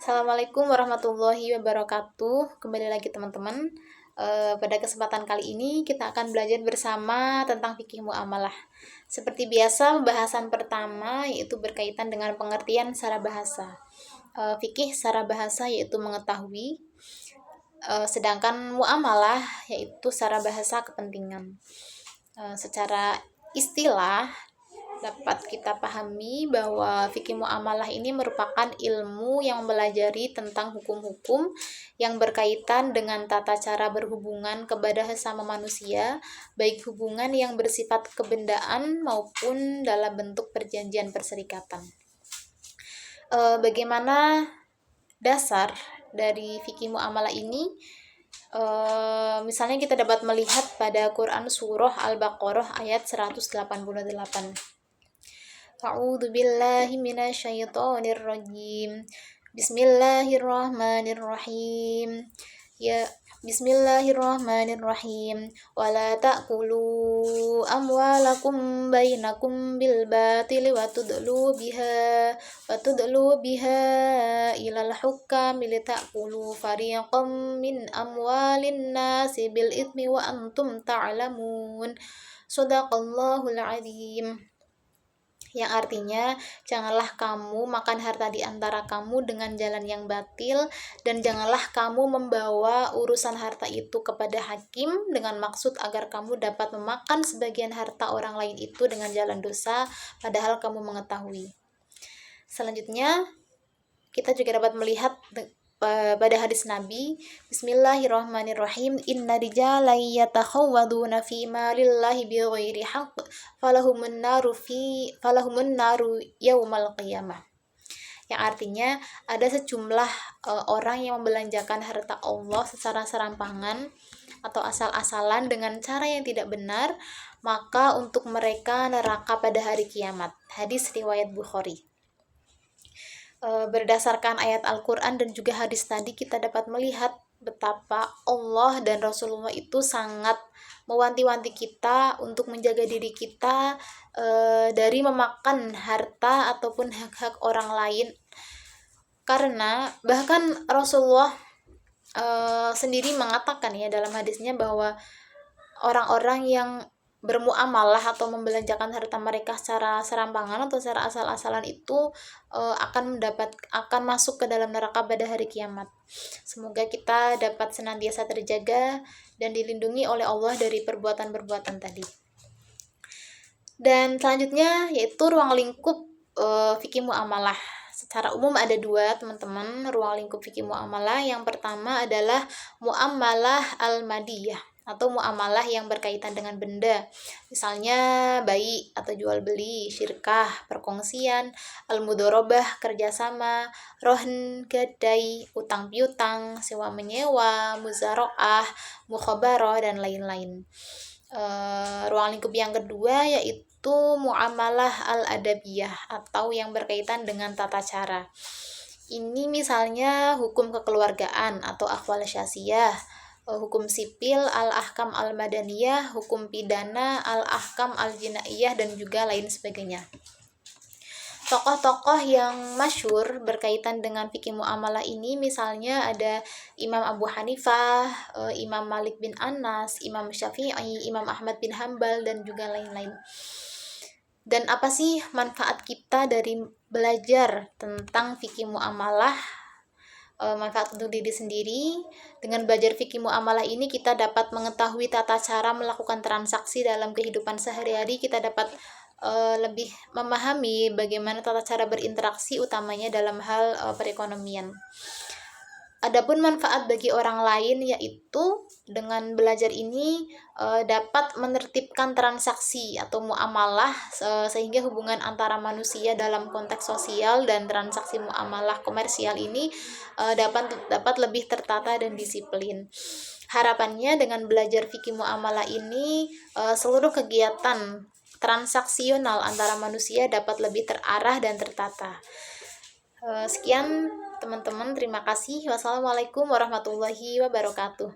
Assalamualaikum warahmatullahi wabarakatuh. Kembali lagi teman-teman. Pada kesempatan kali ini kita akan belajar bersama tentang fikih muamalah. Seperti biasa, pembahasan pertama yaitu berkaitan dengan pengertian secara bahasa. Fikih secara bahasa yaitu mengetahui, sedangkan muamalah yaitu secara bahasa kepentingan. Secara istilah dapat kita pahami bahwa fikih muamalah ini merupakan ilmu yang mempelajari tentang hukum-hukum yang berkaitan dengan tata cara berhubungan kepada sesama manusia, baik hubungan yang bersifat kebendaan maupun dalam bentuk perjanjian perserikatan. Bagaimana dasar dari fikih muamalah ini? Misalnya kita dapat melihat pada Quran surah Al-Baqarah ayat 188. A'udzu billahi minasyaitonir rajim. Bismillahirrahmanirrahim. Ya, Bismillahirrahmanirrahim. Wala ta'kulu amwalakum bainakum bil batili wa tudlu biha ilal hukam litakulu fariqam min amwalin nasi bil itsmi wa antum ta'lamun. Shadaqallahul adzim. Yang artinya, janganlah kamu makan harta di antara kamu dengan jalan yang batil, dan janganlah kamu membawa urusan harta itu kepada hakim dengan maksud agar kamu dapat memakan sebagian harta orang lain itu dengan jalan dosa, padahal kamu mengetahui. Selanjutnya, kita juga dapat melihat pada hadis Nabi, Bismillahirrahmanirrahim, inna rijalan yatakhawwaduna fi malillahi bighairi haqq falahumun naru yaumal qiyamah. Yang artinya ada sejumlah orang yang membelanjakan harta Allah secara serampangan atau asal-asalan dengan cara yang tidak benar, maka untuk mereka neraka pada hari kiamat. Hadis riwayat Bukhari. Berdasarkan ayat Al-Quran dan juga hadis tadi, kita dapat melihat betapa Allah dan Rasulullah itu sangat mewanti-wanti kita untuk menjaga diri kita dari memakan harta ataupun hak-hak orang lain, karena bahkan Rasulullah sendiri mengatakan ya dalam hadisnya bahwa orang-orang yang bermuamalah atau membelanjakan harta mereka secara serampangan atau secara asal-asalan itu akan masuk ke dalam neraka pada hari kiamat. Semoga kita dapat senantiasa terjaga dan dilindungi oleh Allah dari perbuatan-perbuatan tadi. Dan selanjutnya yaitu ruang lingkup fikih muamalah. Secara umum ada dua, teman-teman, ruang lingkup fikih muamalah. Yang pertama adalah muamalah al-madiyah atau muamalah yang berkaitan dengan benda, misalnya bayi atau jual beli, syirkah, perkongsian, al-mudharabah, kerjasama, rohn, gadai, utang piutang, sewa menyewa, muzaraah, mukhabarah, dan lain-lain. Ruang lingkup yang kedua yaitu muamalah al-adabiyah atau yang berkaitan dengan tata cara. Ini misalnya hukum kekeluargaan atau akhwal syasiyah, hukum sipil, al-ahkam al-madaniyah, hukum pidana, al-ahkam al-jinaiyah, dan juga lain sebagainya. Tokoh-tokoh yang masyhur berkaitan dengan fikih muamalah ini misalnya ada Imam Abu Hanifah, Imam Malik bin Anas, Imam Syafi'i, Imam Ahmad bin Hambal, dan juga lain-lain. Dan apa sih manfaat kita dari belajar tentang fikih muamalah? Manfaat untuk diri sendiri. Dengan belajar fikih muamalah ini kita dapat mengetahui tata cara melakukan transaksi dalam kehidupan sehari-hari. Kita dapat lebih memahami bagaimana tata cara berinteraksi utamanya dalam hal perekonomian. Adapun manfaat bagi orang lain yaitu dengan belajar ini dapat menertibkan transaksi atau muamalah sehingga hubungan antara manusia dalam konteks sosial dan transaksi muamalah komersial ini dapat lebih tertata dan disiplin. Harapannya dengan belajar fikih muamalah ini seluruh kegiatan transaksional antara manusia dapat lebih terarah dan tertata. Sekian teman-teman, terima kasih. Wassalamualaikum warahmatullahi wabarakatuh.